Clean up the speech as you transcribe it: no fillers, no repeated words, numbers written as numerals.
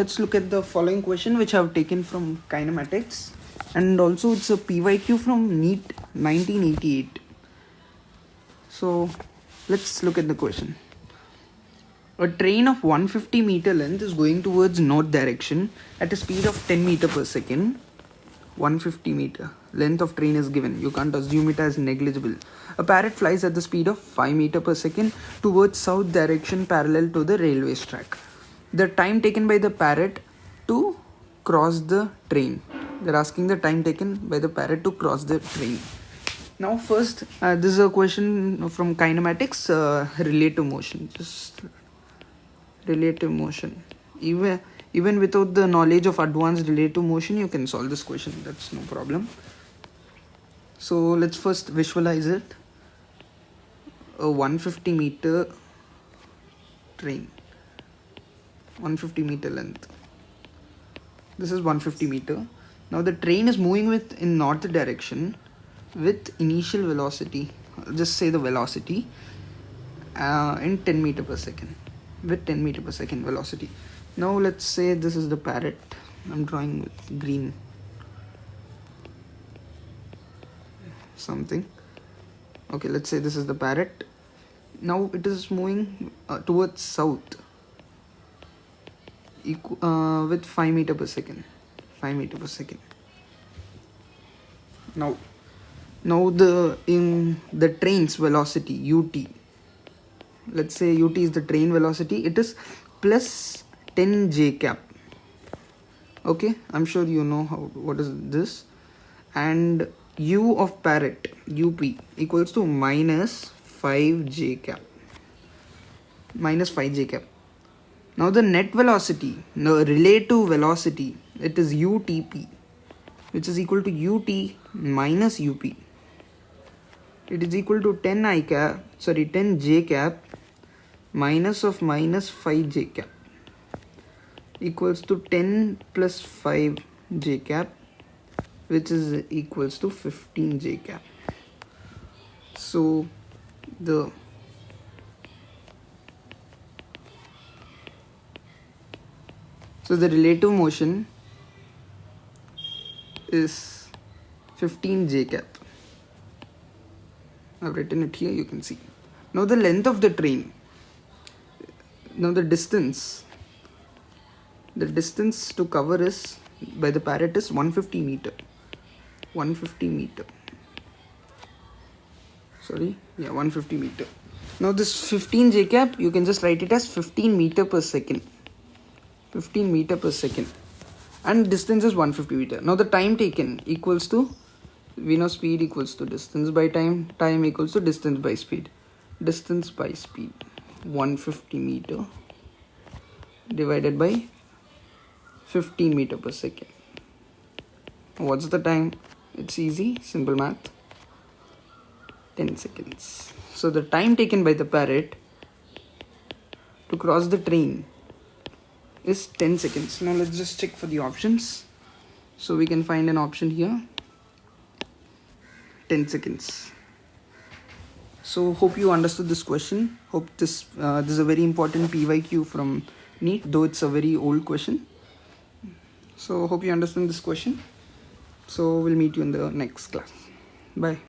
Let's look at the following question which I have taken from kinematics, and also it's a PYQ from NEET 1988. So let's look at the question. A train of 150 meter length is going towards north direction at a speed of 10 meter per second. 150 meter length of train is given. You can't assume it as negligible. A parrot flies at the speed of 5 meter per second towards south direction parallel to the railway's track. The time taken by the parrot to cross the train. They're asking the time taken by the parrot to cross the train. Now first, this is a question from kinematics, relative motion. Just relative motion. Even without the knowledge of advanced relative motion, you can solve this question. That's no problem. So let's first visualize it. A 150 meter train. 150 meter length. This is 150 meter. Now the train is moving in north direction with initial velocity. I'll just say the velocity in 10 meter per second. With 10 meter per second velocity. Now let's say this is the parrot. I'm drawing with green something. Okay, let's say this is the parrot. Now it is moving towards south with 5 meter per second. 5 meter per second. Now the train's velocity ut. Let's say ut is the train velocity. It is plus 10 j cap. Okay, I'm sure you know what is this. And u of parrot up equals to minus 5 j cap. Minus 5 j cap. Now the net velocity, the relative velocity, it is utp, which is equal to ut minus up. It is equal to 10 j cap minus of minus 5 j cap equals to 10 plus 5 j cap, which is equals to 15 j cap. So the relative motion is 15 j cap. I've written it here, you can see. Now the length of the train. Now the distance to cover is by the parrot is 150 meter. 150 meter. Sorry, yeah, 150 meter. Now this 15 j cap, you can just write it as 15 meter per second. 15 meter per second. And distance is 150 meter. Now the time taken equals to, we know speed equals to distance by time. Time equals to distance by speed. Distance by speed. 150 meter divided by 15 meter per second. What's the time? It's easy, simple math. 10 seconds. So the time taken by the parrot to cross the train is 10 seconds. Now let's just check for the options. So we can find an option here. 10 seconds. So hope you understood this question. Hope this is a very important PYQ from NEET, though it's a very old question. So hope you understand this question. So we'll meet you in the next class. Bye.